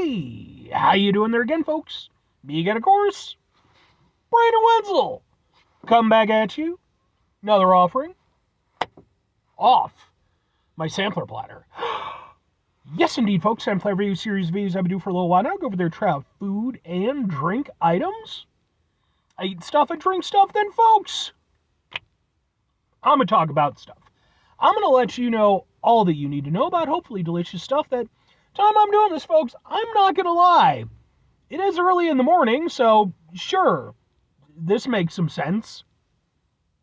Hey, how you doing there again, folks? Me again, of course. Brandon Wenzel. Come back at you. Another offering. Off my sampler platter. Yes, indeed, folks. Sampler review series of videos I've been doing for a little while now. Go over there, try out food and drink items. I eat stuff and drink stuff, then, folks. I'm going to talk about stuff. I'm going to let you know all that you need to know about hopefully delicious stuff that time I'm doing this, folks, I'm not going to lie. It is early in the morning, so sure, this makes some sense.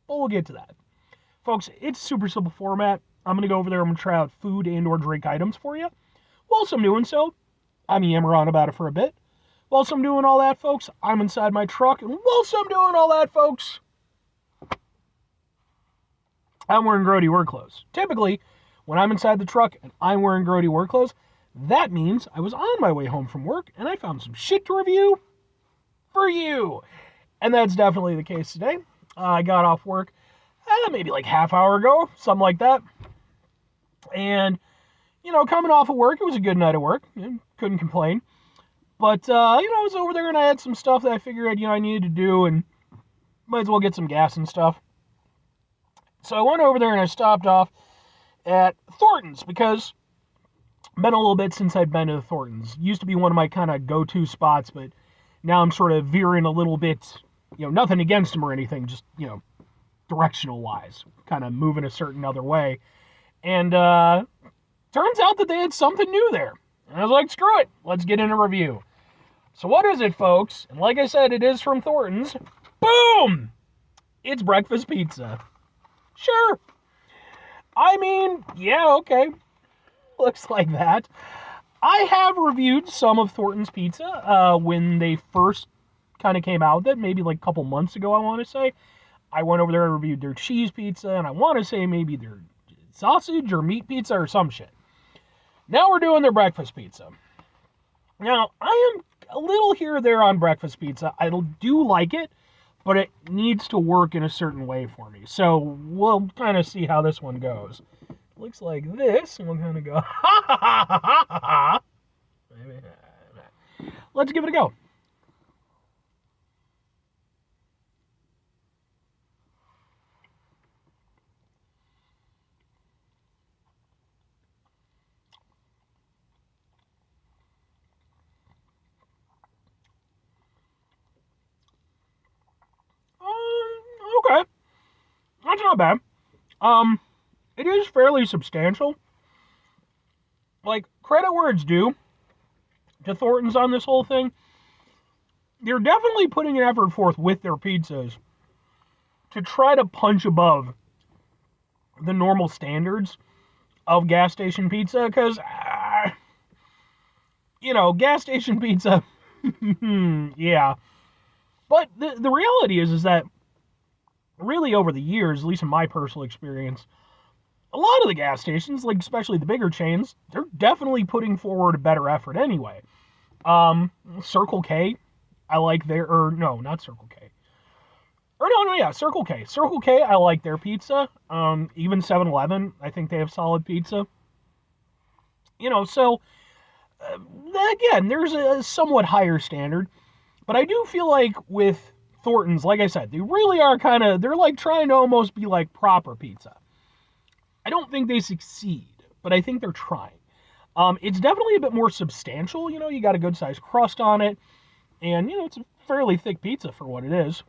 But we'll get to that. Folks, it's super simple format. I'm going to go over there, I'm going to try out food and or drink items for you. Whilst I'm doing so, I'm yammer on about it for a bit. Whilst I'm doing all that, folks, I'm inside my truck. And whilst I'm doing all that, folks, I'm wearing grody work clothes. Typically, when I'm inside the truck and I'm wearing grody work clothes, that means I was on my way home from work and I found some shit to review for you. And that's definitely the case today. I got off work maybe like half hour ago, something like that. And, coming off of work, it was a good night of work. Couldn't complain. But, I was over there and I had some stuff that I figured, I needed to do and might as well get some gas and stuff. So I went over there and I stopped off at Thornton's because been a little bit since I've been to the Thornton's. Used to be one of my kind of go-to spots, but now I'm sort of veering a little bit, nothing against them or anything, just, directional-wise, kind of moving a certain other way. And turns out that they had something new there. And I was like, screw it, let's get in a review. So what is it, folks? And like I said, it is from Thornton's. Boom! It's breakfast pizza. Sure. I mean, yeah, okay. Looks like that. I have reviewed some of Thornton's pizza when they first kind of came out with it, maybe like a couple months ago, I want to say. I went over there and reviewed their cheese pizza, and I want to say maybe their sausage or meat pizza or some shit. Now we're doing their breakfast pizza. Now, I am a little here or there on breakfast pizza. I do like it, but it needs to work in a certain way for me. So we'll kind of see how this one goes. Looks like this, and we'll kind of go, ha ha ha ha ha ha. Let's give it a go. Okay. That's not bad. It is fairly substantial. Like, credit where it's due to Thornton's on this whole thing. They're definitely putting an effort forth with their pizzas to try to punch above the normal standards of gas station pizza, because, gas station pizza, yeah. But the reality is that really over the years, at least in my personal experience, a lot of the gas stations, like especially the bigger chains, they're definitely putting forward a better effort anyway. Circle K, I like their, or no, not Circle K. Circle K. Circle K, I like their pizza. Even 7-Eleven, I think they have solid pizza. So, again, there's a somewhat higher standard. But I do feel like with Thornton's, like I said, they really are they're like trying to almost be like proper pizza. I don't think they succeed, but I think they're trying. It's definitely a bit more substantial, you got a good sized crust on it, and, it's a fairly thick pizza for what it is.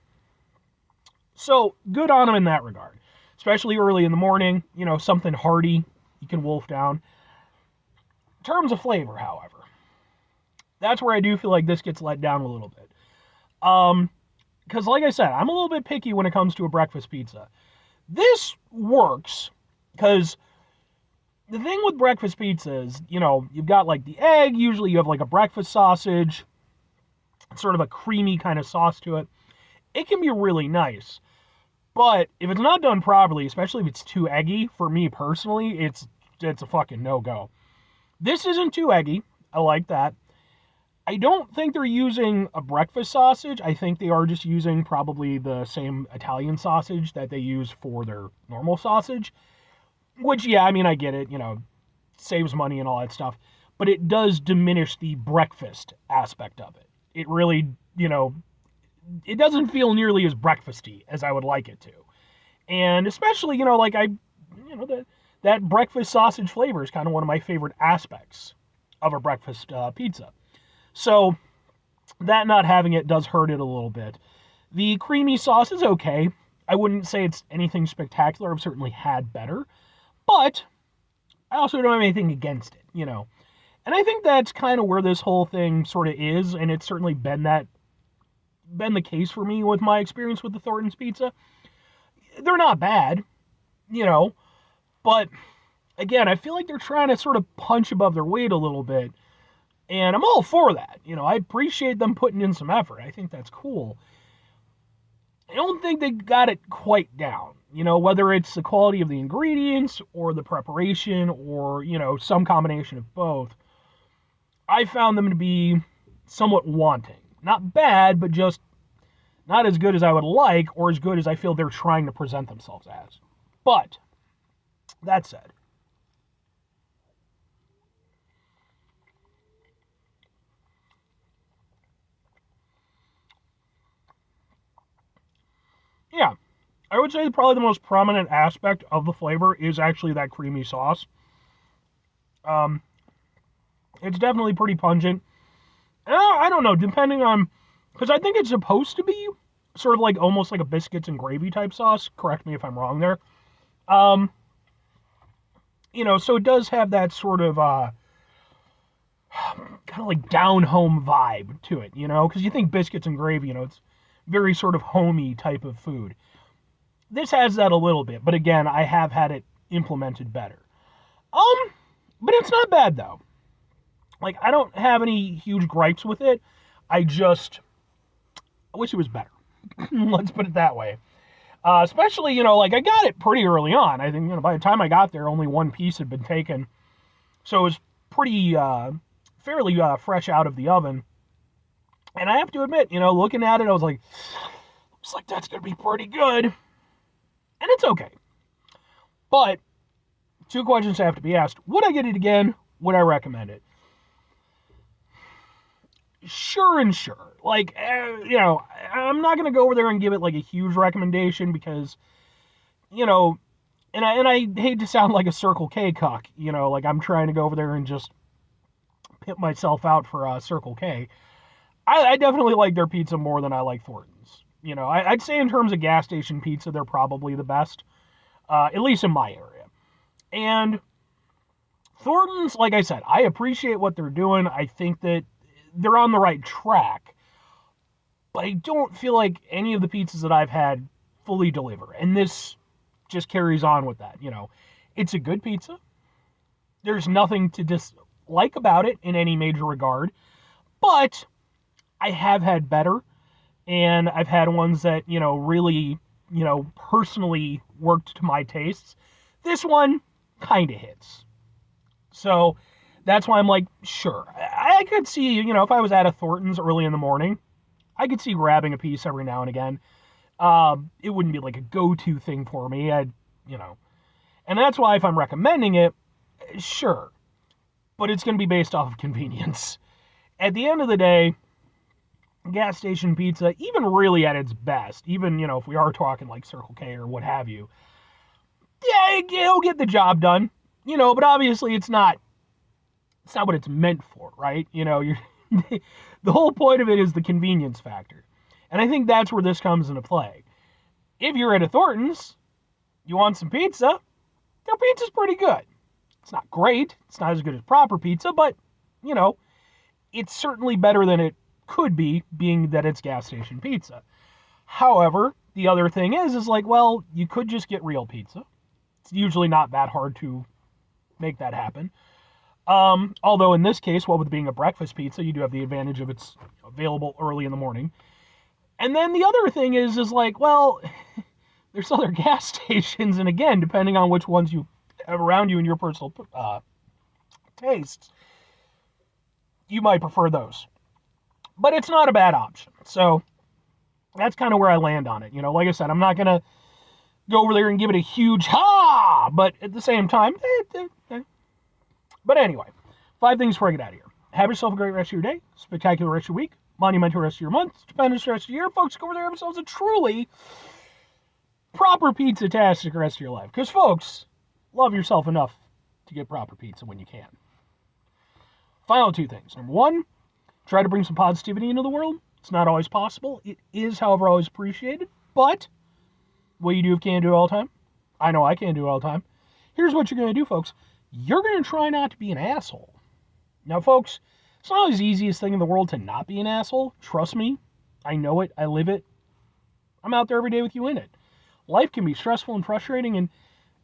So, good on them in that regard. Especially early in the morning, something hearty you can wolf down. In terms of flavor, however, that's where I do feel like this gets let down a little bit. Because like I said, I'm a little bit picky when it comes to a breakfast pizza. This works, because the thing with breakfast pizza is, you've got like the egg, usually you have like a breakfast sausage, sort of a creamy kind of sauce to it. It can be really nice. But if it's not done properly, especially if it's too eggy, for me personally, it's a fucking no-go. This isn't too eggy. I like that. I don't think they're using a breakfast sausage. I think they are just using probably the same Italian sausage that they use for their normal sausage. Which, yeah, I mean, I get it, saves money and all that stuff. but it does diminish the breakfast aspect of it. It really, it doesn't feel nearly as breakfasty as I would like it to. And especially, that breakfast sausage flavor is kind of one of my favorite aspects of a breakfast pizza. So that not having it does hurt it a little bit. The creamy sauce is okay. I wouldn't say it's anything spectacular. I've certainly had better, but I also don't have anything against it, And I think that's kind of where this whole thing sort of is, and it's certainly been the case for me with my experience with the Thornton's pizza. They're not bad, but again, I feel like they're trying to sort of punch above their weight a little bit, and I'm all for that. I appreciate them putting in some effort. I think that's cool. I don't think they got it quite down, whether it's the quality of the ingredients or the preparation or, some combination of both. I found them to be somewhat wanting. Not bad, but just not as good as I would like or as good as I feel they're trying to present themselves as. But, that said, yeah, I would say probably the most prominent aspect of the flavor is actually that creamy sauce. It's definitely pretty pungent. I don't know, depending on, because I think it's supposed to be sort of like almost like a biscuits and gravy type sauce. Correct me if I'm wrong there. So it does have that sort of kind of like down home vibe to it, because you think biscuits and gravy, it's very sort of homey type of food. This has that a little bit, but again, I have had it implemented better. But it's not bad though. Like, I don't have any huge gripes with it. I wish it was better. Let's put it that way. Especially, I got it pretty early on. I think, by the time I got there, only one piece had been taken. So it was pretty, fairly fresh out of the oven. And I have to admit, looking at it, I was like, looks like that's going to be pretty good. And it's okay. But, two questions have to be asked. Would I get it again? Would I recommend it? Sure and sure. Like, I'm not going to go over there and give it like a huge recommendation because, and I hate to sound like a Circle K cuck, like I'm trying to go over there and just pimp myself out for Circle K. I definitely like their pizza more than I like Thornton's. I'd say in terms of gas station pizza, they're probably the best, at least in my area. And Thornton's, like I said, I appreciate what they're doing. I think that they're on the right track, but I don't feel like any of the pizzas that I've had fully deliver. And this just carries on with that. It's a good pizza. There's nothing to dislike about it in any major regard, but I have had better, and I've had ones that, really, personally worked to my tastes. This one kind of hits. So that's why I'm like, sure. I could see, if I was at a Thornton's early in the morning, I could see grabbing a piece every now and again. It wouldn't be like a go-to thing for me. And that's why if I'm recommending it, sure. But it's going to be based off of convenience. At the end of the day, gas station pizza, even really at its best, even, if we are talking like Circle K or what have you, yeah, it'll get the job done, but obviously it's not what it's meant for, right? You're the whole point of it is the convenience factor. And I think that's where this comes into play. If you're at a Thornton's, you want some pizza, their pizza's pretty good. It's not great. It's not as good as proper pizza, but, it's certainly better than it could be, being that it's gas station pizza. However, the other thing is like, well, you could just get real pizza. It's usually not that hard to make that happen. Although in this case, with being a breakfast pizza, you do have the advantage of it's available early in the morning. And then the other thing is like, well, there's other gas stations, and again, depending on which ones you have around you and your personal tastes, you might prefer those. But it's not a bad option. So that's kind of where I land on it. Like I said, I'm not going to go over there and give it a huge ha, but at the same time, but anyway, 5 things before I get out of here. Have yourself a great rest of your day, spectacular rest of your week, monumental rest of your month, stupendous rest of your year. Folks, go over there and have yourselves a truly proper pizza-tastic rest of your life. Because, folks, love yourself enough to get proper pizza when you can. Final 2 things. Number 1, try to bring some positivity into the world. It's not always possible. It is, however, always appreciated. But what you do can't do it all the time. I know I can't do it all the time. Here's what you're going to do, folks. You're going to try not to be an asshole. Now, folks, it's not always the easiest thing in the world to not be an asshole. Trust me. I know it. I live it. I'm out there every day with you in it. Life can be stressful and frustrating and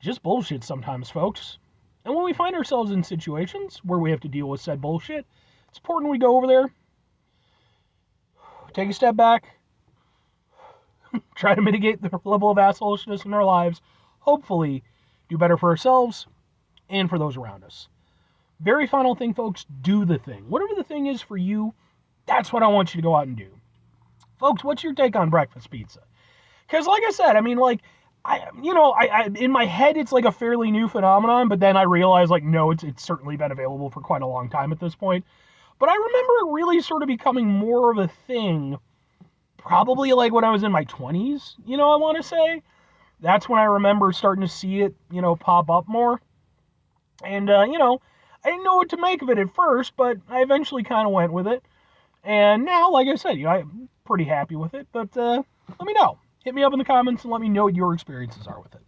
just bullshit sometimes, folks. And when we find ourselves in situations where we have to deal with said bullshit, it's important we go over there, take a step back, try to mitigate the level of assholishness in our lives, hopefully do better for ourselves and for those around us. Very final thing, folks, do the thing. Whatever the thing is for you, that's what I want you to go out and do. Folks, what's your take on breakfast pizza? Because like I said, I mean, like, I in my head, it's like a fairly new phenomenon, but then I realized, like, no, it's certainly been available for quite a long time at this point. But I remember it really sort of becoming more of a thing, probably like when I was in my 20s, I want to say. That's when I remember starting to see it, pop up more. And, I didn't know what to make of it at first, but I eventually kind of went with it. And now, like I said, I'm pretty happy with it. But let me know. Hit me up in the comments and let me know what your experiences are with it.